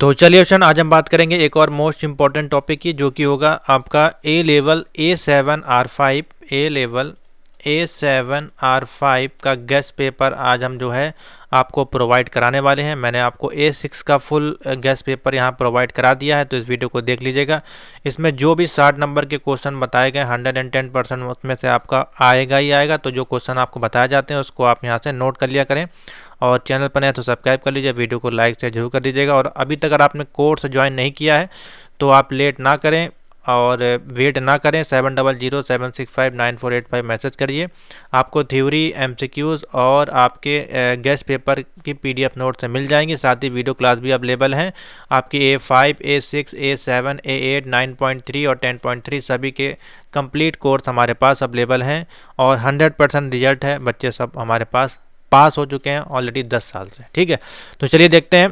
तो चलिए ऑप्शन आज हम बात करेंगे एक और मोस्ट इम्पॉर्टेंट टॉपिक की, जो कि होगा आपका ए लेवल A7R5 ए लेवल A7R5 का गेस्ट पेपर आज हम जो है आपको प्रोवाइड कराने वाले हैं। मैंने आपको A6 का फुल गेस्ट पेपर यहाँ प्रोवाइड करा दिया है, तो इस वीडियो को देख लीजिएगा। इसमें जो भी 60 नंबर के क्वेश्चन बताए गए 110% उसमें से आपका आएगा ही आएगा। तो जो क्वेश्चन आपको बताए जाते हैं उसको आप यहाँ से नोट कर लिया करें, और चैनल पर नए तो सब्सक्राइब कर लीजिए, वीडियो को लाइक से जरूर कर दीजिएगा। और अभी तक अगर आपने कोर्स ज्वाइन नहीं किया है तो आप लेट ना करें और वेट ना करें, 7007659485 मैसेज करिए। आपको थ्योरी, MCQs और आपके गेस्ट पेपर की PDF नोट से मिल जाएंगी। साथ ही वीडियो क्लास भी अवेलेबल हैं आपकी A5, A6, A7, A8, 9.3 और 10.3 सभी के कंप्लीट कोर्स हमारे पास अवेलेबल हैं, और 100% रिजल्ट है। बच्चे सब हमारे पास हो चुके हैं ऑलरेडी 10 साल से। ठीक है, तो चलिए देखते हैं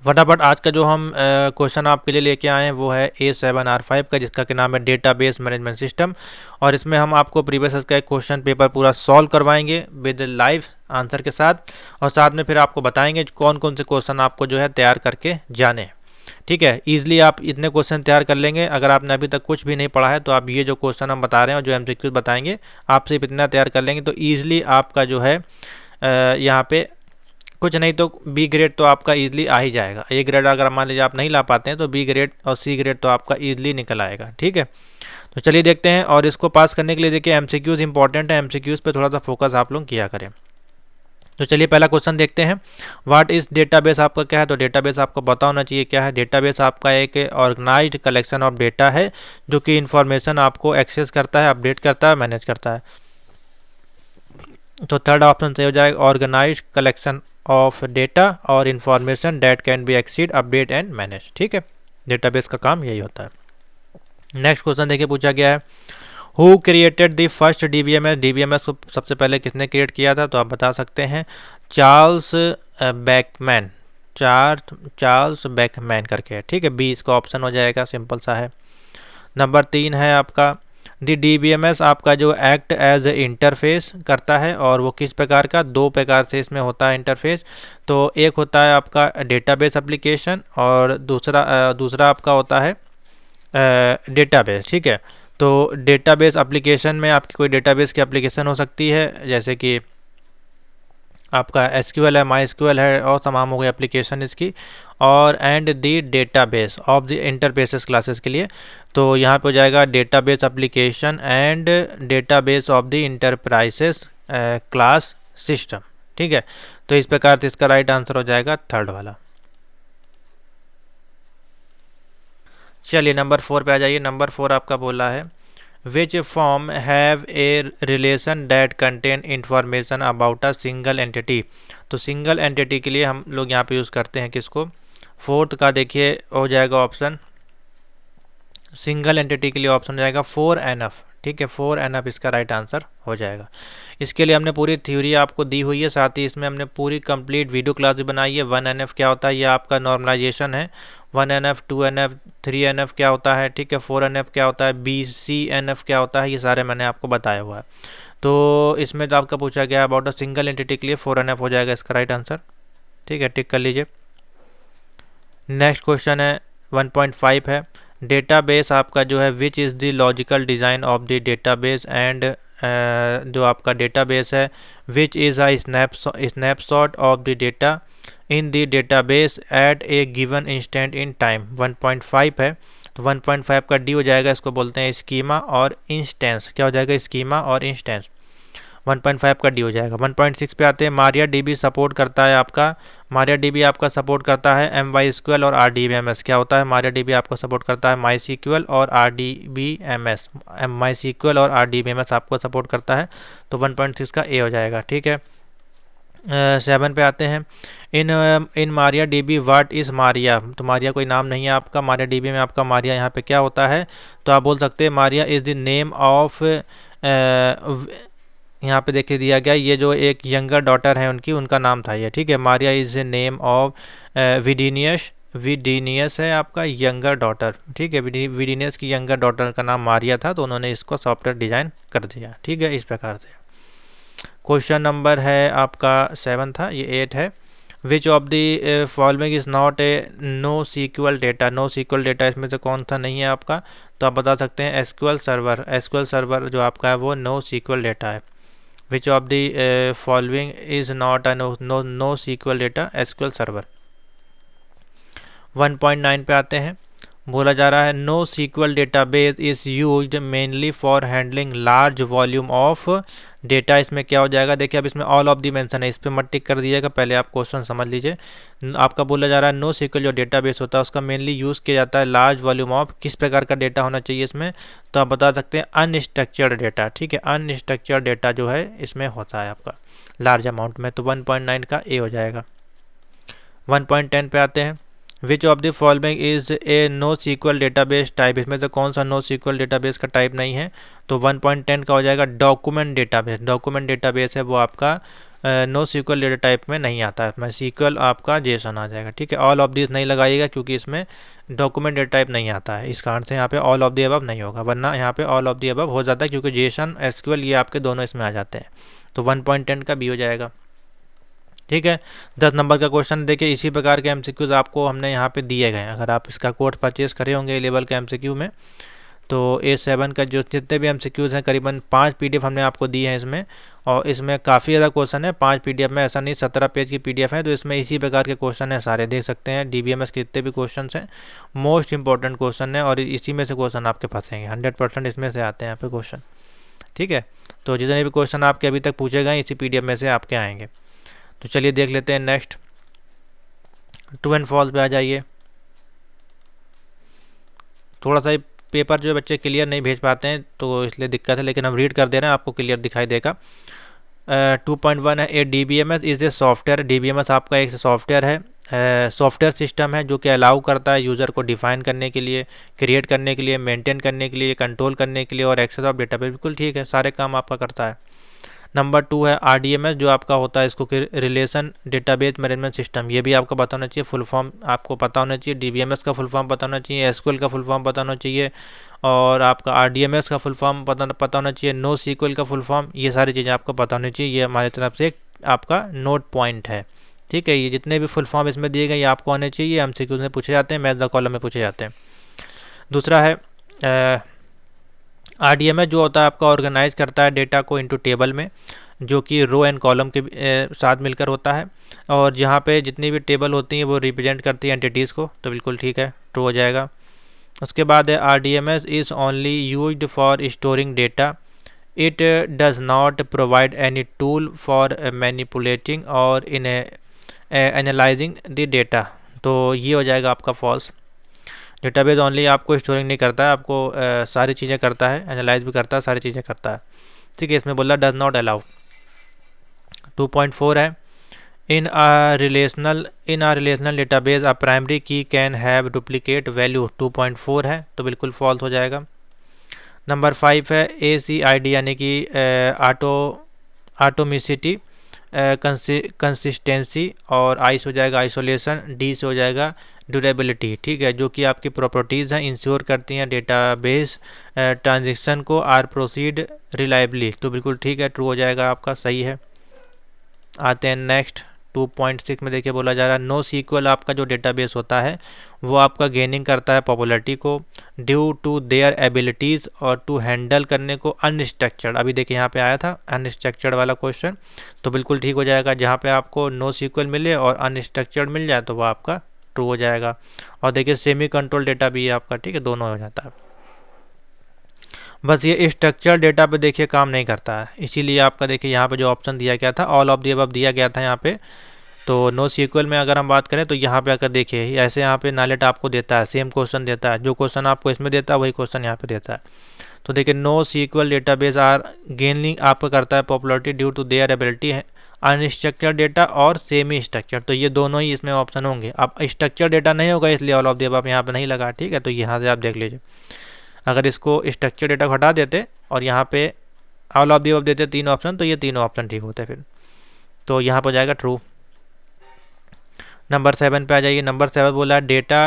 फटाफट। आज का जो हम क्वेश्चन आपके लिए लेके आए हैं वो है A7R5 का, जिसका क्या नाम है डेटाबेस मैनेजमेंट सिस्टम। और इसमें हम आपको प्रीवियस का एक क्वेश्चन पेपर पूरा सॉल्व करवाएंगे विद लाइव आंसर के साथ, और साथ में फिर आपको बताएंगे कौन कौन से क्वेश्चन आपको जो है तैयार करके जाने हैं। ठीक है, ईजिली आप इतने क्वेश्चन तैयार कर लेंगे। अगर आपने अभी तक कुछ भी नहीं पढ़ा है तो आप ये जो क्वेश्चन हम बता रहे हैं और जो MCQ बताएंगे आप सिर्फ इतना तैयार कर लेंगे तो ईजिली आपका जो है यहाँ पे कुछ नहीं तो B ग्रेड तो आपका ईजिली आ ही जाएगा। A ग्रेड अगर मान लीजिए आप नहीं ला पाते हैं तो B ग्रेड और C ग्रेड तो आपका ईजिली निकल आएगा। ठीक है, तो चलिए देखते हैं। और इसको पास करने के लिए देखिए MCQs इंपॉर्टेंट है, MCQs पे थोड़ा सा फोकस आप लोग किया करें। तो चलिए पहला क्वेश्चन देखते हैं। व्हाट इज डेटाबेस आपका क्या है? तो डेटाबेस आपको पता होना चाहिए क्या है। डेटाबेस आपका एक ऑर्गेनाइज्ड कलेक्शन ऑफ डेटा है जो कि इंफॉर्मेशन आपको एक्सेस करता है, अपडेट करता है, मैनेज करता है। तो थर्ड ऑप्शन सही हो जाएगा, ऑर्गेनाइज्ड कलेक्शन ऑफ डेटा और information that can be exceed, update and manage. ठीक है, डेटाबेस का काम यही होता है। नेक्स्ट क्वेश्चन देखिए पूछा गया है, who created the first DBMS? DBMS को सबसे पहले किसने क्रिएट किया था? तो आप बता सकते हैं चार्ल्स बेकमैन, चार्ल्स बेकमैन करके है। ठीक है, बी इसका ऑप्शन हो जाएगा, सिंपल सा है। नंबर 3 है आपका दी DBMS आपका जो एक्ट एज इंटरफेस करता है, और वो किस प्रकार का? 2 प्रकार से इसमें होता है इंटरफेस। तो एक होता है आपका डेटाबेस एप्लीकेशन और दूसरा आपका होता है डेटाबेस। ठीक है, तो डेटाबेस एप्लीकेशन में आपकी कोई डेटाबेस की एप्लीकेशन हो सकती है, जैसे कि आपका SQL है, MySQL है, और तमाम हो गई एप्लीकेशन इसकी। और and the database of the interfaces classes के लिए, तो यहाँ पे हो जाएगा database application and database of the enterprises class system. ठीक है, तो इस प्रकार से इसका राइट आंसर हो जाएगा थर्ड वाला। चलिए नंबर 4 पे आ जाइए। नंबर 4 आपका बोला है which form have a relation that contain information about a single entity? तो सिंगल एंटिटी के लिए हम लोग यहाँ पे यूज़ करते हैं किसको? फोर्थ का देखिए हो जाएगा ऑप्शन, सिंगल एंटिटी के लिए ऑप्शन हो जाएगा 4NF। ठीक है, 4NF इसका राइट आंसर हो जाएगा। इसके लिए हमने पूरी थ्योरी आपको दी हुई है, साथ ही इसमें हमने पूरी कंप्लीट वीडियो क्लास भी बनाई है। 1NF क्या होता है, ये आपका नॉर्मलाइजेशन है। 1NF, 2NF, 3NF क्या होता है, ठीक है, 4NF क्या होता है, BCNF क्या होता है, ये सारे मैंने आपको बताया हुआ है। तो इसमें तो आपका पूछा गया अबाउट अ सिंगल एंटिटी के लिए 4NF हो जाएगा इसका राइट आंसर। ठीक है, टिक कर लीजिए। नेक्स्ट क्वेश्चन है 1.5 है, डेटाबेस आपका जो है which is the logical design of the database and जो आपका डेटाबेस है which is a snapshot of the data in the database at a given instant in time. 1.5 है, तो 1.5 का डी हो जाएगा, इसको बोलते हैं स्कीमा और इंस्टेंस। क्या हो जाएगा? स्कीमा और इंस्टेंस। 1.5 का डी हो जाएगा। 1.6 पे आते हैं, मारिया DB सपोर्ट करता है आपका, मारिया DB आपका सपोर्ट करता है MySQL और RDBMS। क्या होता है? मारिया DB आपको सपोर्ट करता है MySQL और RDBMS, MySQL और RDBMS आपको सपोर्ट करता है, तो 1.6 का ए हो जाएगा। ठीक है, 7 पे आते हैं, in Maria DB what is Maria? तो मारिया कोई नाम नहीं है आपका, मारिया DB में आपका मारिया यहाँ पे क्या होता है? तो आप बोल सकते हैं Maria is the name of, यहाँ पे देखिए दिया गया, ये जो एक यंगर डॉटर है उनकी, उनका नाम था ये। ठीक है, Maria is the name of Widenius है आपका यंगर डॉटर। ठीक है, विडीनियस की यंगर डॉटर का नाम मारिया था, तो उन्होंने इसको सॉफ्टवेयर डिज़ाइन कर दिया। ठीक है, इस प्रकार से। क्वेश्चन नंबर है आपका 7 था, ये 8 है, which of the following is not a no SQL data, no SQL data इसमें से कौन सा नहीं है आपका, तो आप बता सकते हैं एसक्यूएल सर्वर, एसक्यूएल सर्वर जो आपका है वो नो सीक्वल डेटा है। Which of the following is not a no SQL data, SQL server. 1.9 पे आते हैं, बोला जा रहा है no SQL database is used mainly for handling large volume of data. इसमें क्या हो जाएगा, देखिए अब इसमें ऑल ऑफ दी मेंशन है, इस पर मत टिक कर दीजिएगा, पहले आप क्वेश्चन समझ लीजिए। आपका बोला जा रहा है नो सीक्वल जो डेटाबेस होता है उसका मेनली यूज़ किया जाता है लार्ज वॉल्यूम ऑफ, किस प्रकार का डेटा होना चाहिए इसमें, तो आप बता सकते हैं अनस्ट्रक्चर्ड डेटा। ठीक है, अनस्ट्रक्चर्ड डेटा जो है इसमें होता है आपका लार्ज अमाउंट में, तो 1.9 का ए हो जाएगा। 1.10 पे आते हैं, which of the following is a no SQL database type, इसमें से कौन सा नो सीक्वल डेटाबेस का टाइप नहीं है, तो 1.10 का हो जाएगा डॉक्यूमेंट डेटाबेस। डॉक्यूमेंट डेटाबेस है वो आपका नो सीक्वल डेटा टाइप में नहीं आता है, इसमें सीक्वल आपका जेसन आ जाएगा। ठीक है, ऑल ऑफ दिस नहीं लगाइएगा क्योंकि इसमें डॉक्यूमेंट डेटा टाइप नहीं आता है, इस कारण से यहाँ पे ऑल ऑफ दी अबव नहीं होगा, वरना यहाँ पे ऑल ऑफ दी अबव हो जाता है क्योंकि जेसन एसक्यूएल ये आपके दोनों इसमें आ जाते हैं, तो 1.10 का बी हो जाएगा। ठीक है, 10 नंबर का क्वेश्चन देखिए, इसी प्रकार के एमसीक्यूज आपको हमने यहाँ पे दिए गए हैं। अगर आप इसका कोर्स परचेज करे होंगे ए लेवल के एमसीक्यू में, तो A7 का जो जितने भी एमसीक्यूज हैं करीबन 5 पीडीएफ हमने आपको दी है इसमें, और इसमें काफ़ी ज़्यादा क्वेश्चन है 5 पीडीएफ में, ऐसा नहीं 17 पेज की पीडीएफ है, तो इसमें इसी प्रकार के क्वेश्चन है सारे, देख सकते हैं डीबीएमएस के जितने भी क्वेश्चन हैं मोस्ट इंपॉर्टेंट क्वेश्चन है, और इसी में से क्वेश्चन आपके फंसेंगे, 100% इसमें से आते हैं यहाँ पे क्वेश्चन। ठीक है, तो जितने भी क्वेश्चन आपके अभी तक पूछे गए इसी पीडीएफ में से आपके आएंगे। तो चलिए देख लेते हैं नेक्स्ट, ट्रू एंड फॉल्स पे आ जाइए। थोड़ा सा पेपर जो बच्चे क्लियर नहीं भेज पाते हैं तो इसलिए दिक्कत है, लेकिन हम रीड कर दे रहे हैं, आपको क्लियर दिखाई देगा। 2.1 है, a DBMS is a software, DBMS आपका एक सॉफ्टवेयर है, सॉफ्टवेयर सिस्टम है जो कि अलाउ करता है यूज़र को डिफाइन करने के लिए, क्रिएट करने के लिए, मेंटेन करने के लिए, कंट्रोल करने के लिए और एक्सेस ऑफ डेटा। बिल्कुल ठीक है, सारे काम आपका करता है। नंबर 2 है आरडीएमएस, जो आपका होता है इसको रिलेशन डेटाबेस मैनेजमेंट सिस्टम, ये भी आपको पता होना चाहिए, फुल फॉर्म आपको पता होना चाहिए, डीबीएमएस का फुल फॉर्म पता होना चाहिए, एसक्यूएल का फुल फॉर्म पता होना चाहिए, और आपका आरडीएमएस का फुल फॉर्म पता होना चाहिए, नो सीक्वल का फुल फॉर्म, ये सारी चीज़ें आपको पता होनी चाहिए। ये हमारी तरफ से एक आपका नोट पॉइंट है। ठीक है, ये जितने भी फुल फॉर्म इसमें दिए गए ये आपको आने चाहिए, एमसीक्यूज में पूछे जाते हैं, मैथ द कॉलम में पूछे जाते हैं। दूसरा है आरडीएमएस, जो होता है आपका ऑर्गेनाइज करता है डेटा को इनटू टेबल में, जो कि रो एंड कॉलम के साथ मिलकर होता है, और जहाँ पे जितनी भी टेबल होती हैं वो रिप्रेजेंट करती है एंटिटीज़ को, तो बिल्कुल ठीक है, ट्रू हो जाएगा। उसके बाद है RDMS is only used for storing data, it does not provide any tool for manipulating और इन एनालाइजिंग द डेटा, तो ये हो जाएगा आपका फॉल्स। डेटाबेस ओनली आपको स्टोरिंग नहीं करता है, आपको सारी चीज़ें करता है, एनालाइज भी करता है, सारी चीज़ें करता है। ठीक है, इसमें बोला डज नॉट अलाउ। 2.4 है, इन आ रिलेशनल डेटाबेस अ प्राइमरी की कैन हैव डुप्लीकेट वैल्यू, 2.4 है, तो बिल्कुल फॉल्स हो जाएगा। नंबर 5 है ACID यानी कि आटोमिसिटी, कंसिस्टेंसी, और आइस हो जाएगा आइसोलेशन, डी से हो जाएगा ड्यूरेबिलिटी। ठीक है, जो कि आपकी प्रॉपर्टीज़ हैं इंश्योर करती हैं डेटाबेस ट्रांजेक्शन को आर प्रोसीड रिलायबली, तो बिल्कुल ठीक है, ट्रू हो जाएगा आपका, सही है। आते हैं नेक्स्ट 2.6 में, देखिए बोला जा रहा है नो सीक्वल आपका जो डेटाबेस होता है वो आपका गेनिंग करता है पॉपुलरिटी को ड्यू टू देयर एबिलिटीज़ और टू हैंडल करने को अनस्ट्रक्चर्ड। अभी देखिए यहाँ पे आया था अनस्ट्रक्चर्ड वाला क्वेश्चन, तो बिल्कुल ठीक हो जाएगा, जहाँ पे आपको नो सीक्वल मिले और अनस्ट्रक्चर्ड मिल जाए तो वो आपका ट्रू हो जाएगा। और देखिए सेमी कंट्रोल डेटा भी है आपका, ठीक है, दोनों हो जाता है। बस ये स्ट्रक्चर डेटा पे देखिए काम नहीं करता है, इसीलिए आपका देखिए यहाँ पे जो ऑप्शन दिया गया था ऑल ऑफ दी अबव दिया गया था यहाँ पे, तो नो सीक्वल में अगर हम बात करें तो यहाँ पे अगर देखिए ऐसे यहाँ पे नालेट आपको देता है, सेम क्वेश्चन देता है, जो क्वेश्चन आपको इसमें देता है वही क्वेश्चन यहाँ पे देता है। तो देखिए no SQL database are gaining आपका करता है popularity due to their ability है अनस्ट्रक्चर्ड डेटा और सेमी स्ट्रक्चर, तो ये दोनों ही इसमें ऑप्शन होंगे। अब स्ट्रक्चर डेटा नहीं होगा इसलिए ऑल ऑफ दी अबव यहाँ पे नहीं लगा, ठीक है, तो यहाँ से आप देख लीजिए। अगर इसको स्ट्रक्चर डेटा को हटा देते और यहाँ पे ऑल ऑफ दी अबव देते तीन ऑप्शन, तो ये तीनों ऑप्शन ठीक होते फिर, तो यहाँ पर जाएगा ट्रू। नंबर 7 पे आ जाइए। नंबर 7 बोला data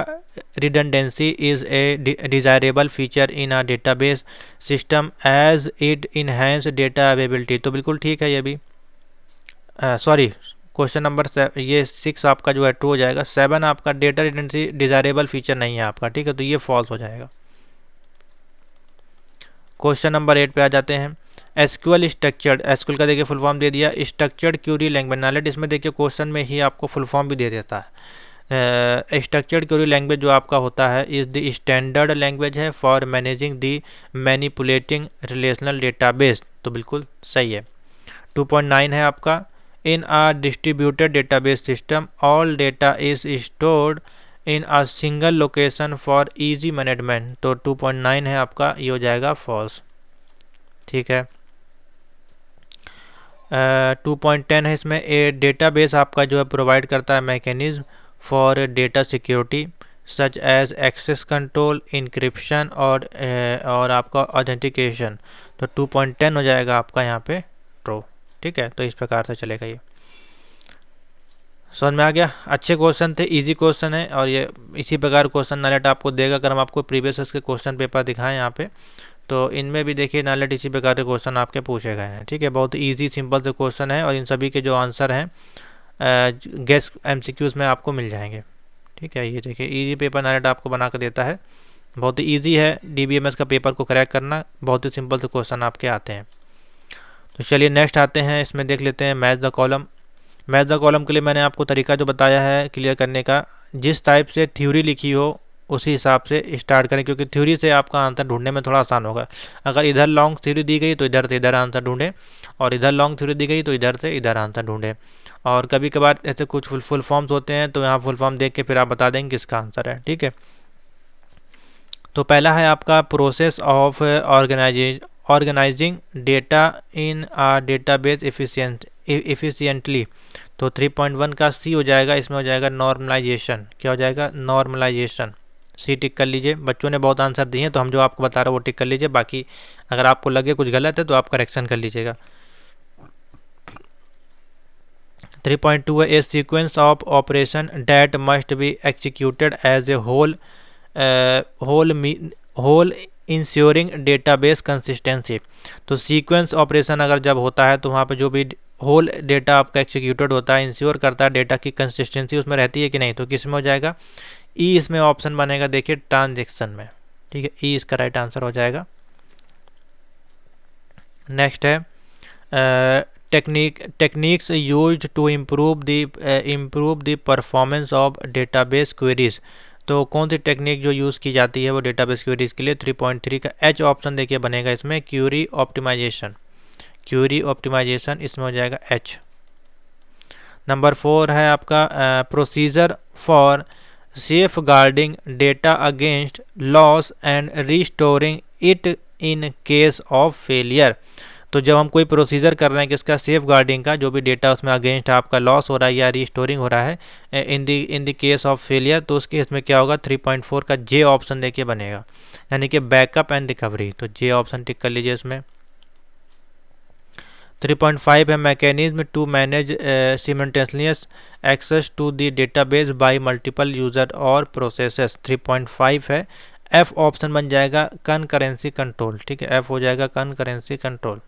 redundancy is a desirable feature in a database system as it enhance data availability, तो बिल्कुल ठीक है ये भी। सॉरी क्वेश्चन नंबर ये 6 आपका जो है ट्रू हो जाएगा। 7 आपका डेटा रिटेंसी डिजायरेबल फीचर नहीं है आपका, ठीक है, तो ये फॉल्स हो जाएगा। क्वेश्चन नंबर 8 पे आ जाते हैं। एसक्यूएल स्ट्रक्चर्ड, एसक्यूएल का देखिए फुल फॉर्म दे दिया स्ट्रक्चर्ड क्यूरी लैंग्वेज। नॉलेज इसमें देखिए क्वेश्चन में ही आपको फुल फॉर्म भी दे देता है। स्ट्रक्चर्ड क्यूरी लैंग्वेज जो आपका होता है इज द स्टैंडर्ड लैंग्वेज है for managing the manipulating relational database, तो बिल्कुल सही है। 2.9 है आपका in a distributed database system all data is stored in a single location for easy management, तो 2.9 है आपका, ये हो जाएगा फॉल्स, ठीक है। 2.10 है इसमें ए डेटाबेस आपका जो है प्रोवाइड करता है mechanism for data security such as access control, encryption और आपका ऑथेंटिकेशन, तो 2.10 हो जाएगा आपका यहाँ पे ट्रू, ठीक है। तो इस प्रकार से चलेगा, ये समझ में आ गया। अच्छे क्वेश्चन थे, इजी क्वेश्चन है, और ये इसी प्रकार क्वेश्चन नालेट आपको देगा। अगर हम आपको प्रीवियस के क्वेश्चन पेपर दिखाएं यहाँ पे, तो इनमें भी देखिए नालेट इसी प्रकार के क्वेश्चन आपके पूछे गए हैं, ठीक है। बहुत इजी सिंपल से क्वेश्चन है, और इन सभी के जो आंसर हैं गेस एमसीक्यूज में आपको मिल जाएंगे, ठीक है। ये देखिए इजी पेपर नालेट आपको बना कर देता है, बहुत ही ईजी है डीबीएमएस का पेपर को क्रैक करना, बहुत ही सिंपल से क्वेश्चन आपके आते हैं। तो चलिए नेक्स्ट आते हैं, इसमें देख लेते हैं match the column. Match the column के लिए मैंने आपको तरीका जो बताया है क्लियर करने का, जिस टाइप से थ्योरी लिखी हो उसी हिसाब से स्टार्ट करें, क्योंकि थ्योरी से आपका आंसर ढूंढने में थोड़ा आसान होगा। अगर इधर लॉन्ग थ्योरी दी गई तो इधर से इधर आंसर ढूंढें, और इधर लॉन्ग थ्योरी दी गई तो इधर से इधर आंसर ढूंढें। और कभी कभार ऐसे कुछ फुल फॉर्म्स होते हैं, तो यहाँ फुल फॉर्म देख के फिर आप बता देंगे किसका आंसर है, ठीक है। तो पहला है आपका process of organizing data in a database efficiently, तो 3.1 का सी हो जाएगा, इसमें हो जाएगा नॉर्मलाइजेशन। क्या हो जाएगा? नॉर्मलाइजेशन। सी टिक कर लीजिए। बच्चों ने बहुत आंसर दिए हैं, तो हम जो आपको बता रहे हैं वो टिक कर लीजिए, बाकी अगर आपको लगे कुछ गलत है तो आप करेक्शन कर लीजिएगा। 3.2 है a sequence of operation that must be executed as a whole ensuring database consistency. तो सीक्वेंस ऑपरेशन अगर जब होता है तो वहाँ पे जो भी होल डेटा आपका एक्सिक्यूटेड होता है, इंश्योर करता है डेटा की कंसिस्टेंसी उसमें रहती है कि नहीं, तो किस में हो जाएगा? ई इसमें ऑप्शन बनेगा, देखिए ट्रांजेक्शन में, ठीक है। ई इसका राइट आंसर हो जाएगा। नेक्स्ट है techniques used to improve the performance of database queries. तो कौन सी टेक्निक जो यूज़ की जाती है वो डेटाबेस क्वेरीज के लिए? 3.3 का एच ऑप्शन देखिए बनेगा इसमें, क्यूरी ऑप्टिमाइजेशन। क्यूरी ऑप्टिमाइजेशन इसमें हो जाएगा एच। नंबर 4 है आपका procedure for safeguarding data against loss and restoring it in case of failure. तो जब हम कोई प्रोसीजर कर रहे हैं किसका? सेफ गार्डिंग का, जो भी डेटा उसमें अगेंस्ट आपका लॉस हो रहा है या रिस्टोरिंग हो रहा है in the case of failure, तो उस केस में क्या होगा? 3.4 का जे ऑप्शन देखिए बनेगा, यानी कि बैकअप एंड रिकवरी। तो जे ऑप्शन टिक कर लीजिए इसमें। 3.5 है mechanism to manage simultaneous access to the database by multiple user और प्रोसेसेस। 3.5 है एफ ऑप्शन बन जाएगा कनकरेंसी कंट्रोल, ठीक है, एफ हो जाएगा कनकरेंसी कंट्रोल।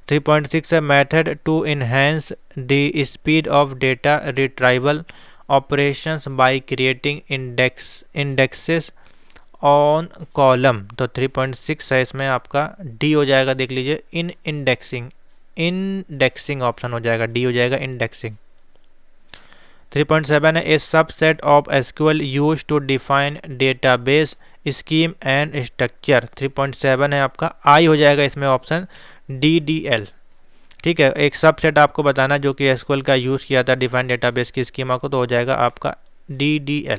3.6 है method to enhance the speed of data retrieval operations by creating indexes on column. तो 3.6 है इसमें आपका डी हो जाएगा, देख लीजिए इंडेक्सिंग ऑप्शन हो जाएगा, डी हो जाएगा इंडेक्सिंग। 3.7 है a subset of SQL used to define database scheme and structure. 3.7 है आपका आई हो जाएगा इसमें ऑप्शन DDL, ठीक है। एक सबसेट आपको बताना जो कि एसक्यूएल का यूज़ किया था डिफाइन डेटाबेस की स्कीमा को, तो हो जाएगा आपका DDL।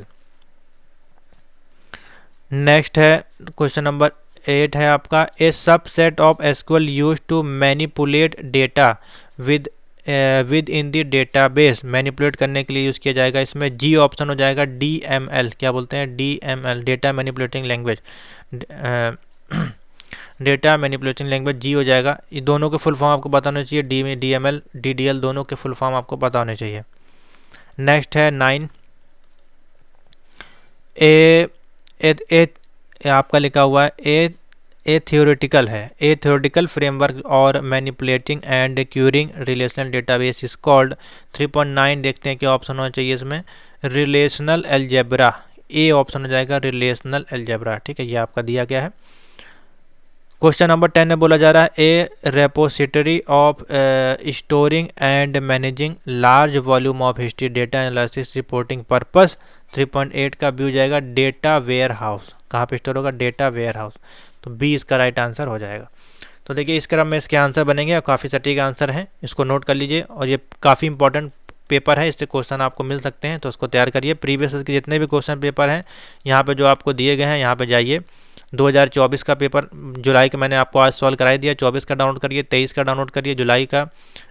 नेक्स्ट है क्वेश्चन नंबर 8 है आपका a subset of SQL used to manipulate data within the database. Manipulate करने के लिए यूज़ किया जाएगा, इसमें जी ऑप्शन हो जाएगा DML। क्या बोलते हैं? DML, data manipulating language. Data manipulating language जी हो जाएगा। ये दोनों के फुल फॉर्म आपको पता होना चाहिए, DML DDL दोनों के फुल फॉर्म आपको पता होने चाहिए। नेक्स्ट है 9 ए आपका लिखा हुआ है ए थियोरेटिकल है, ए थियोरेटिकल फ्रेमवर्क और manipulating and curing relational database is called. 3.9 देखते हैं क्या ऑप्शन होना चाहिए इसमें, रिलेशनल अलजेब्रा, ए ऑप्शन हो जाएगा रिलेशनल अलजेब्रा। ठीक है, ये आपका दिया गया है। क्वेश्चन नंबर 10 में बोला जा रहा है a repository of storing and managing large volume of history data analysis reporting purpose. 3.8 का बी हो जाएगा डेटा वेयर हाउस। कहाँ पे स्टोर होगा, डेटा वेयर हाउस, तो बी इसका राइट आंसर हो जाएगा। तो देखिए इस क्रम में इसके आंसर बनेंगे और काफ़ी सटीक आंसर हैं, इसको नोट कर लीजिए। और ये काफ़ी इंपॉर्टेंट पेपर है, इससे क्वेश्चन आपको मिल सकते हैं, तो उसको तैयार करिए। प्रीवियस के जितने भी क्वेश्चन पेपर हैं यहाँ पे जो आपको दिए गए हैं, यहाँ पे जाइए। 2024 का पेपर जुलाई का मैंने आपको आज सॉल्व कराई दिया, 24 का डाउनलोड करिए, 23 का डाउनलोड करिए, जुलाई का।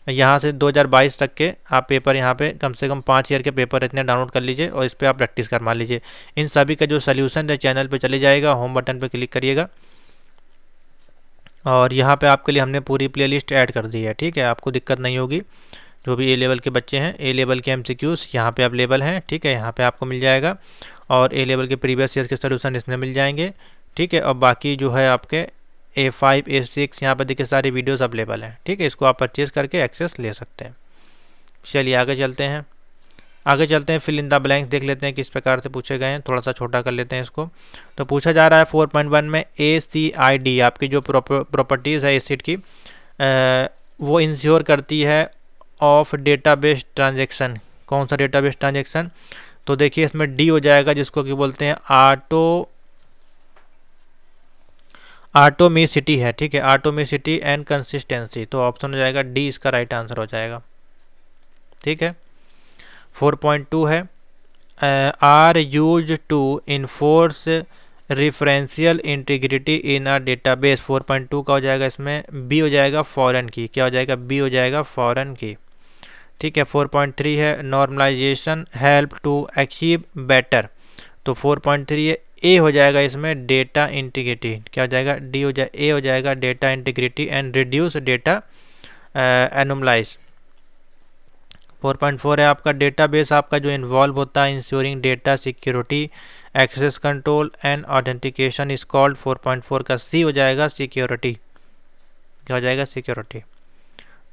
यहाँ से 2022 तक के आप पेपर यहाँ पे कम से कम 5 ईयर के पेपर इतने डाउनलोड कर लीजिए और इस पर आप प्रैक्टिस करवा लीजिए। इन सभी का जो सोल्यूशन है चैनल पे चले जाएगा, होम बटन पे क्लिक करिएगा और यहाँ पे आपके लिए हमने पूरी प्लेलिस्ट ऐड कर दी है। ठीक है, आपको दिक्कत नहीं होगी। जो भी ए लेवल के बच्चे हैं, ए लेवल के MCQs यहाँ पे अवेलेबल हैं। ठीक है, यहाँ पे आपको मिल जाएगा और ए लेवल के प्रीवियस ईयर के सोल्यूशन इसमें मिल जाएंगे। ठीक है, और बाकी जो है आपके A5 A6 यहाँ पर देखिए सारी वीडियोस अवेलेबल हैं। ठीक है, इसको आप परचेज़ करके एक्सेस ले सकते हैं। चलिए आगे चलते हैं, फिल इन द ब्लैंक्स देख लेते हैं किस प्रकार से पूछे गए हैं। थोड़ा सा छोटा कर लेते हैं इसको। तो पूछा जा रहा है 4.1 में ACID आपकी जो प्रॉपर्टीज़ है एसिड की वो इंश्योर करती है ऑफ डेटाबेस ट्रांजेक्शन। कौन सा डेटाबेस ट्रांजेक्शन, तो देखिए इसमें डी हो जाएगा, जिसको कि बोलते हैं ऑटोमेसिटी है। ठीक है, ऑटोमेसिटी एंड कंसिस्टेंसी, तो ऑप्शन हो जाएगा डी इसका राइट आंसर हो जाएगा। ठीक है, 4.2 है are used to enforce referential integrity in a database. 4.2 का हो जाएगा इसमें बी हो जाएगा फॉरेन की। क्या हो जाएगा, बी हो जाएगा फॉरेन की। ठीक है, 4.3 है normalization help to achieve better, तो 4.3 है ए हो जाएगा इसमें डेटा इंटीग्रिटी। क्या हो जाएगा, डी हो जाएगा, ए हो जाएगा data integrity and reduce data anomalies. 4.4 है आपका डेटाबेस आपका जो इन्वॉल्व होता है ensuring data security access control and authentication is called. 4.4 का सी हो जाएगा सिक्योरिटी। क्या हो जाएगा, सिक्योरिटी।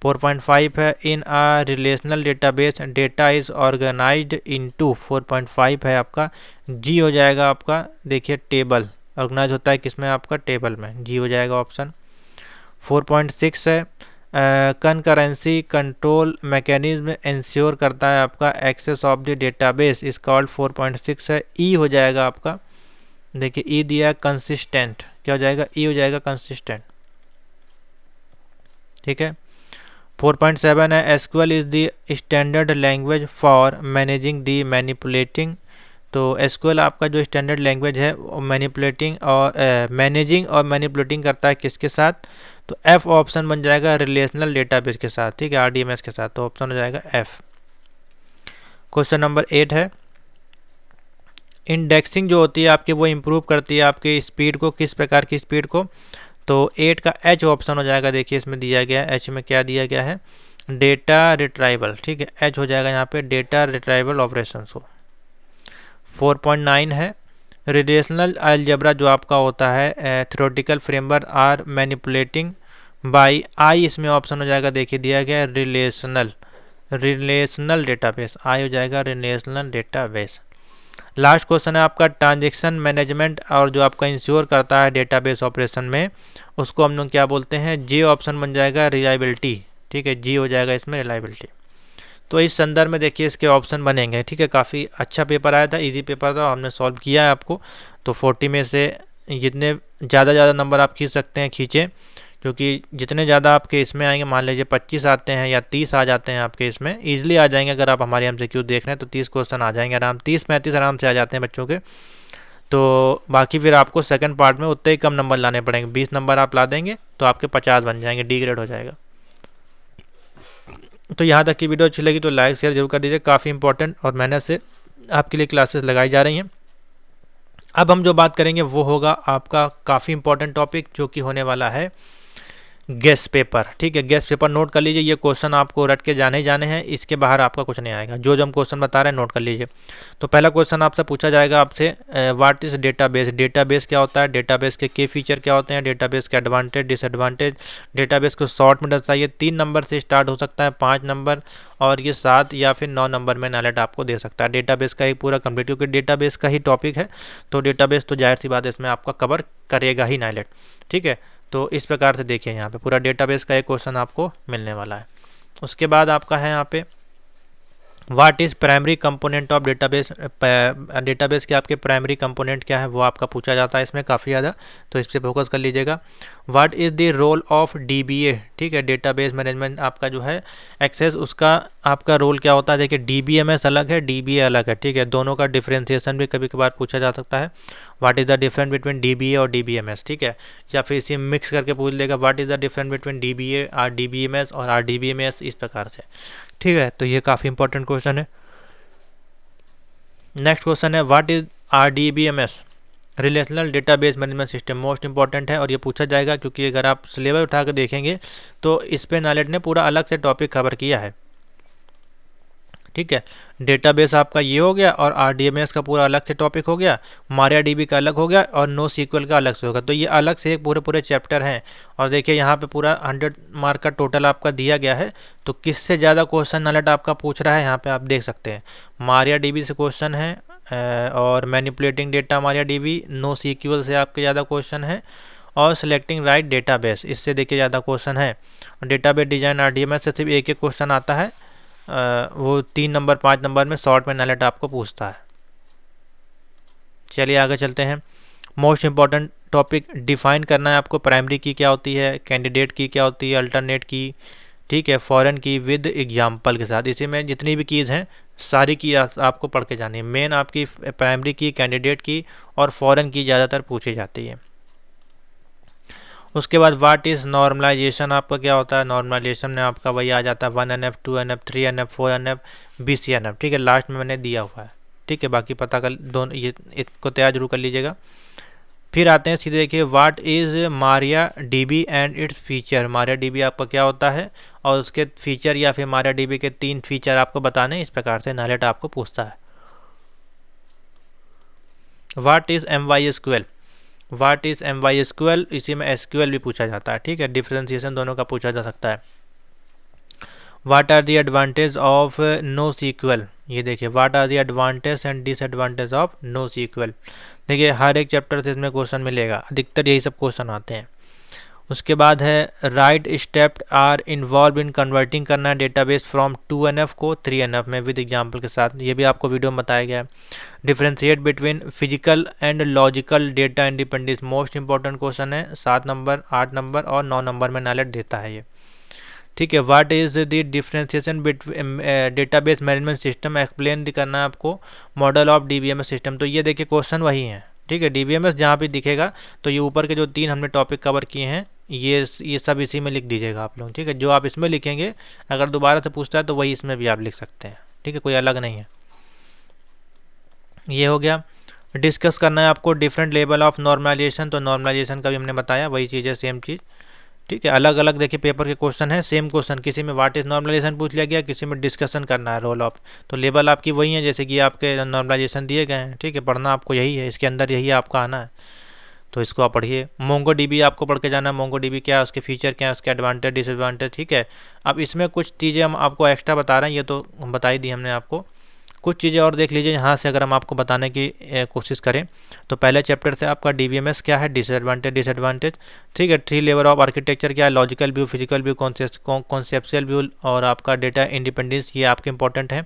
4.5 है in a relational database data is organized into. 4.5 है आपका जी हो जाएगा आपका, देखिए टेबल ऑर्गेनाइज होता है किसमें, आपका टेबल में, जी हो जाएगा ऑप्शन। 4.6 है कंकरेंसी कंट्रोल मैकेनिज्म इंश्योर करता है आपका access of the database is called. 4.6 है ई हो जाएगा आपका, देखिए ई दिया कंसिस्टेंट। क्या हो जाएगा, ई हो जाएगा कंसिस्टेंट। ठीक है, 4.7 है SQL is the standard language for managing the manipulating, तो एसक्यूएल आपका जो स्टैंडर्ड लैंग्वेज है वो मैनिपुलेटिंग और मैनेजिंग और मैनिपुलेटिंग करता है किसके साथ, तो एफ ऑप्शन बन जाएगा रिलेशनल डेटाबेस के साथ। ठीक है, RDMS के साथ, तो ऑप्शन हो जाएगा एफ। क्वेश्चन नंबर 8 है इंडेक्सिंग जो होती है आपकी वो इम्प्रूव करती है आपकी स्पीड को, किस प्रकार की स्पीड को, तो 8 का एच ऑप्शन हो जाएगा। देखिए इसमें दिया गया है, एच में क्या दिया गया है, डेटा रिट्राइवल। ठीक है, एच हो जाएगा यहाँ पे डेटा रिट्राइवल ऑपरेशन को। 4.9 है रिलेशनल अलजेब्रा जो आपका होता है theoretical framework are manipulating by I, इसमें ऑप्शन हो जाएगा, देखिए दिया गया है रिलेशनल डेटाबेस, आई हो जाएगा रिलेशनल डेटाबेस। लास्ट क्वेश्चन है आपका ट्रांजेक्शन मैनेजमेंट और जो आपका इंश्योर करता है डेटाबेस ऑपरेशन में उसको हम लोग क्या बोलते हैं, जे ऑप्शन बन जाएगा रिलायबिलिटी। ठीक है, जी हो जाएगा इसमें रिलायबिलिटी। तो इस संदर्भ में देखिए इसके ऑप्शन बनेंगे। ठीक है, काफ़ी अच्छा पेपर आया था, इजी पेपर था, हमने सॉल्व किया है आपको। तो 40 में से जितने ज़्यादा नंबर आप खींच सकते हैं खींचें, क्योंकि जितने ज़्यादा आपके इसमें आएंगे, मान लीजिए 25 आते हैं या 30 आ जाते हैं आपके इसमें, ईजिली आ जाएंगे। अगर आप हमारे MCQ देख रहे हैं तो 30 क्वेश्चन आ जाएंगे आराम, 30-35 आराम से आ जाते हैं बच्चों के। तो बाकी फिर आपको सेकंड पार्ट में उतने ही कम नंबर लाने पड़ेंगे, 20 नंबर आप ला देंगे तो आपके 50 बन जाएंगे, डी ग्रेड हो जाएगा। तो यहाँ तक की वीडियो अच्छी लगी तो लाइक शेयर जरूर कर दीजिए, काफ़ी इंपॉर्टेंट और मेहनत से आपके लिए क्लासेस लगाई जा रही हैं। अब हम जो बात करेंगे वो होगा आपका काफ़ी इंपॉर्टेंट टॉपिक जो कि होने वाला है गेस पेपर, ठीक है, गेस पेपर नोट कर लीजिए। ये क्वेश्चन आपको रट के जाने ही जाने हैं, इसके बाहर आपका कुछ नहीं आएगा। जो जो हम क्वेश्चन बता रहे हैं नोट कर लीजिए। तो पहला क्वेश्चन आपसे पूछा जाएगा आपसे, व्हाट इज डेटाबेस। डेटाबेस क्या होता है, डेटाबेस के फीचर क्या होते हैं, डेटाबेस के एडवांटेज डिसएडवांटेज, डेटाबेस को शॉर्ट में दर्शाइए। 3 नंबर से स्टार्ट हो सकता है, 5 नंबर, और ये 7 या फिर 9 नंबर में नॉलेज आपको दे सकता है। डेटाबेस का ही पूरा कंप्लीट, क्योंकि डेटाबेस का ही टॉपिक है, तो डेटाबेस तो जाहिर सी बात है इसमें आपका कवर करेगा ही नॉलेज, ठीक है। तो इस प्रकार से देखिए यहाँ पे पूरा डेटाबेस का एक क्वेश्चन आपको मिलने वाला है। उसके बाद आपका है यहाँ पे what is primary component of database. Database के आपके प्राइमरी कंपोनेंट क्या है वो आपका पूछा जाता है इसमें काफ़ी ज़्यादा, तो इस पर फोकस कर लीजिएगा। What is the role of DBA, ठीक है, डेटाबेस मैनेजमेंट आपका जो है एक्सेस, उसका आपका रोल क्या होता है। देखिए डीबीएमएस अलग है, डीबीए अलग है, ठीक है, दोनों का डिफ्रेंसिएशन भी कभी कभार पूछा जा सकता है। What is the difference between DBA और डीबीएमएस, ठीक है, या फिर इसी मिक्स करके पूछ लेगा what is the difference between DBA or DBMS और आर डीबीएमएस, इस प्रकार से, ठीक है। तो ये काफ़ी इंपॉर्टेंट क्वेश्चन है। नेक्स्ट क्वेश्चन है what is R D B M S, relational database management system, most important है और ये पूछा जाएगा, क्योंकि अगर आप सिलेबस उठा कर देखेंगे तो इस पे नॉलेज ने पूरा अलग से टॉपिक कवर किया है, ठीक है। डेटाबेस आपका ये हो गया और आरडीएमएस का पूरा अलग से टॉपिक हो गया, मारियाडीबी का अलग हो गया और नो सीक्वल का अलग से होगा। तो ये अलग से पूरे पूरे चैप्टर हैं। और देखिए यहाँ पे पूरा 100 मार्क का टोटल आपका दिया गया है। तो किससे ज़्यादा क्वेश्चन नॉलेज आपका पूछ रहा है यहाँ पे आप देख सकते हैं। मारियाडीबी से क्वेश्चन है और मैनिपुलेटिंग डेटा मारियाडीबी, नो सीक्वल से आपके ज़्यादा क्वेश्चन है, और सिलेक्टिंग राइट डेटाबेस इससे देखिए ज़्यादा क्वेश्चन है। डेटाबेस डिजाइन आरडीएमएस से सिर्फ एक क्वेश्चन आता है, वो 3 नंबर 5 नंबर में शॉर्ट में नॉलेज आपको पूछता है। चलिए आगे चलते हैं। मोस्ट इंपॉर्टेंट टॉपिक डिफाइन करना है आपको, प्राइमरी की क्या होती है, कैंडिडेट की क्या होती है, अल्टरनेट की, ठीक है, फॉरेन की विद एग्जाम्पल के साथ। इसी में जितनी भी कीज़ हैं सारी की आपको पढ़ के जानी है। मेन आपकी प्राइमरी की, कैंडिडेट की और फॉरेन की ज़्यादातर पूछी जाती है। उसके बाद व्हाट इज़ नॉर्मलाइजेशन, आपका क्या होता है। नॉर्मलाइजेशन में आपका वही आ जाता है 1NF 2NF 3NF 4NF BCNF, ठीक है, लास्ट में मैंने दिया हुआ है, ठीक है। बाकी पता कर दोनों ये इसको तैयार जरूर कर लीजिएगा। फिर आते हैं सीधे, देखिए what is Maria dB and its feature. Maria dB आपका क्या होता है और उसके फीचर, या फिर मारिया डीबी के 3 फीचर आपको बताने, इस प्रकार से नॉलेज आपको पूछता है। What is MySQL, what is MySQL, इसी में SQL भी पूछा जाता है, ठीक है, डिफ्रेंसिएशन दोनों का पूछा जा सकता है। What are the advantage of no SQL, ये देखिए what are the advantage and disadvantage of no SQL. देखिए हर एक चैप्टर से इसमें क्वेश्चन मिलेगा, अधिकतर यही सब क्वेश्चन आते हैं। उसके बाद है right step are involve in converting करना है डेटाबेस फ्रॉम 2NF को 3NF में विद एग्जाम्पल के साथ, ये भी आपको वीडियो में बताया गया है। Differentiate between physical and logical data independence, most important question है, 7 नंबर 8 नंबर और 9 नंबर में नॉलेज देता है ये, ठीक है। What is the differentiation between database management system, explain करना है आपको मॉडल ऑफ डीबीएमएस सिस्टम। तो ये देखिए क्वेश्चन वही है, ठीक है। डीबीएमएस जहाँ भी दिखेगा तो ये ऊपर के जो 3 हमने टॉपिक कवर किए हैं ये सब इसी में लिख दीजिएगा आप लोग, ठीक है। जो आप इसमें लिखेंगे अगर दोबारा से पूछता है तो वही इसमें भी आप लिख सकते हैं, ठीक है, कोई अलग नहीं है। ये हो गया। डिस्कस करना है आपको डिफरेंट लेवल ऑफ नॉर्मलाइजेशन, तो नॉर्मलाइजेशन का भी हमने बताया, वही चीज़ है, सेम चीज़, ठीक है। अलग अलग देखिए पेपर के क्वेश्चन है, सेम क्वेश्चन, किसी में व्हाट इज नॉर्मलाइजेशन पूछ लिया गया, किसी में डिस्कशन करना है रोल ऑफ, तो लेवल आपकी वही है जैसे कि आपके नॉर्मलाइजेशन दिए गए हैं, ठीक है। पढ़ना आपको यही है, इसके अंदर यही आपका आना है, तो इसको आप पढ़िए। मोंगो डीबी आपको पढ़ के जाना है, मोंगो डीबी क्या है, उसके फीचर क्या है, उसके एडवांटेज डिसएडवांटेज, ठीक है। अब इसमें कुछ चीज़ें हम आपको एक्स्ट्रा बता रहे हैं, ये तो बताई दी हमने आपको, कुछ चीज़ें और देख लीजिए यहाँ से अगर हम आपको बताने की कोशिश करें। तो पहले चैप्टर से आपका डीबीएमएस क्या है, डिसएडवांटेज, ठीक है। 3 लेवल ऑफ आर्किटेक्चर क्या है, logical view, physical view, conceptual view, और आपका डेटा इंडिपेंडेंस, ये आपके इंपॉर्टेंट है।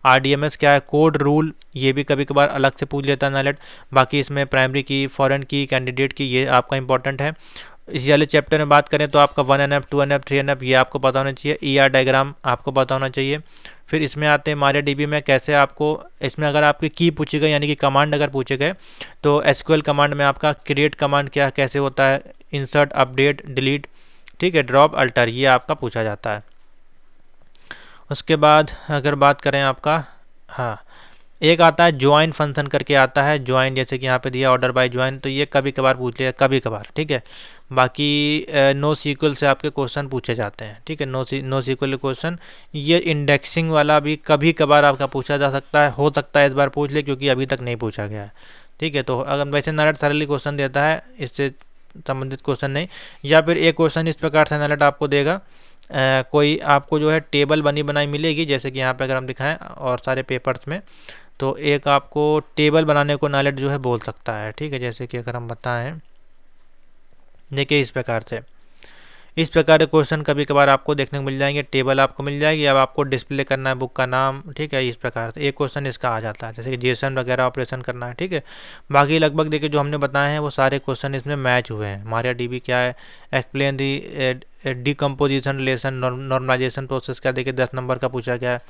आरडीएमएस क्या है, कोड रूल, ये भी कभी कभार अलग से पूछ लेता है नॉलेज। बाकी इसमें प्राइमरी की, फॉरेन की, कैंडिडेट की, ये आपका इंपॉर्टेंट है। इस वाले चैप्टर में बात करें तो आपका 1NF 2NF 3NF ये आपको पता होना चाहिए, ER डायग्राम आपको पता होना चाहिए। फिर इसमें आते हैं मारिया डीबी में कैसे आपको, इसमें अगर आपकी की पूछी गई यानी कि कमांड अगर पूछे गए तो SQL कमांड में आपका क्रिएट कमांड क्या कैसे होता है, इंसर्ट, अपडेट, डिलीट, ठीक है, ड्रॉप, अल्टर, ये आपका पूछा जाता है। उसके बाद अगर बात करें आपका, हाँ, एक आता है ज्वाइन फंक्शन करके आता है, ज्वाइन जैसे कि यहाँ पे दिया ऑर्डर बाय ज्वाइन, तो ये कभी कभार पूछ लिया, कभी कभार, ठीक है। बाकी नो सीक्वल से आपके क्वेश्चन पूछे जाते हैं, ठीक है। नो सीक्वल क्वेश्चन, ये इंडेक्सिंग वाला भी कभी कभार आपका पूछा जा सकता है, हो सकता है इस बार पूछ ले, क्योंकि अभी तक नहीं पूछा गया है, ठीक है। तो अगर वैसे नरेट सरली क्वेश्चन देता है, इससे संबंधित क्वेश्चन नहीं। या फिर एक क्वेश्चन इस प्रकार से नरेट आपको देगा, कोई आपको जो है टेबल बनी बनाई मिलेगी, जैसे कि यहाँ पे अगर हम दिखाएं और सारे पेपर्स में, तो एक आपको टेबल बनाने को नॉलेज जो है बोल सकता है, ठीक है। जैसे कि अगर हम बताएं, देखिए इस प्रकार के क्वेश्चन कभी कभार आपको देखने को मिल जाएंगे, टेबल आपको मिल जाएगी, अब आपको डिस्प्ले करना है बुक का नाम, ठीक है। इस प्रकार से एक क्वेश्चन इसका आ जाता है, जैसे कि जेसन वगैरह ऑपरेशन करना है, ठीक है। बाकी लगभग देखिए जो हमने बताए हैं वो सारे क्वेश्चन इसमें मैच हुए हैं। मारिया डीबी क्या है, explain the decomposition relation normalization process क्या, देखिए 10 नंबर का पूछा गया है।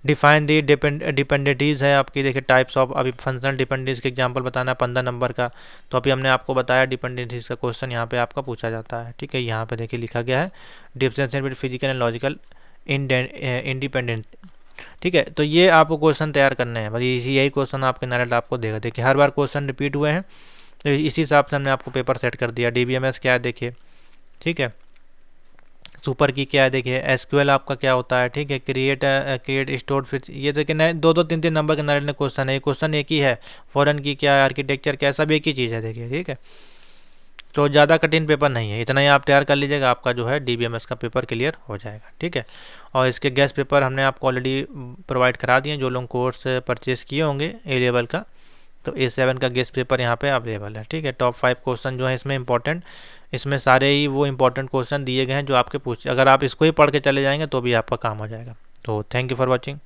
डिफाइन दी डिपेंडेंटीज है आपकी, देखिए टाइप्स ऑफ, अभी फंक्शनल डिपेंडेंसीज के एग्जांपल बताना है 15 नंबर का, तो अभी हमने आपको बताया डिपेंडेंसीज का क्वेश्चन यहाँ पे आपका पूछा जाता है, ठीक है। यहाँ पे देखिए लिखा गया है differentiation between physical and logical independent, ठीक है। तो ये आपको क्वेश्चन तैयार करने हैं, बस यही क्वेश्चन आपके नरेट आपको देगा। देखिए हर बार क्वेश्चन रिपीट हुए हैं, तो इसी हिसाब से हमने आपको पेपर सेट कर दिया। डीबीएमएस क्या है देखिए, ठीक है। सुपर की क्या है देखिए, एसक्यूएल आपका क्या होता है, ठीक है। क्रिएट स्टोर, फिर ये देखिए नए 2-2 3-3 नंबर के नरेट में क्वेश्चन है, क्वेश्चन एक ही है। फॉरेन की क्या है, आर्किटेक्चर क्या है, सब एक ही चीज़ है देखिए, ठीक है। तो ज़्यादा कठिन पेपर नहीं है, इतना ही आप तैयार कर लीजिएगा, आपका जो है डीबीएमएस का पेपर क्लियर हो जाएगा, ठीक है। और इसके गेस्ट पेपर हमने आपको ऑलरेडी प्रोवाइड करा दिए, जो लोग कोर्स परचेज़ किए होंगे ए लेवल का, तो A7 का गेस्ट पेपर यहाँ पे अवेलेबल है, ठीक है। टॉप 5 क्वेश्चन जो है इसमें इंपॉर्टेंट, इसमें सारे ही वो इंपॉर्टेंट क्वेश्चन दिए गए हैं जो आपके पूछ, अगर आप इसको ही पढ़ के चले जाएंगे तो भी आपका काम हो जाएगा। तो थैंक यू फॉर वॉचिंग।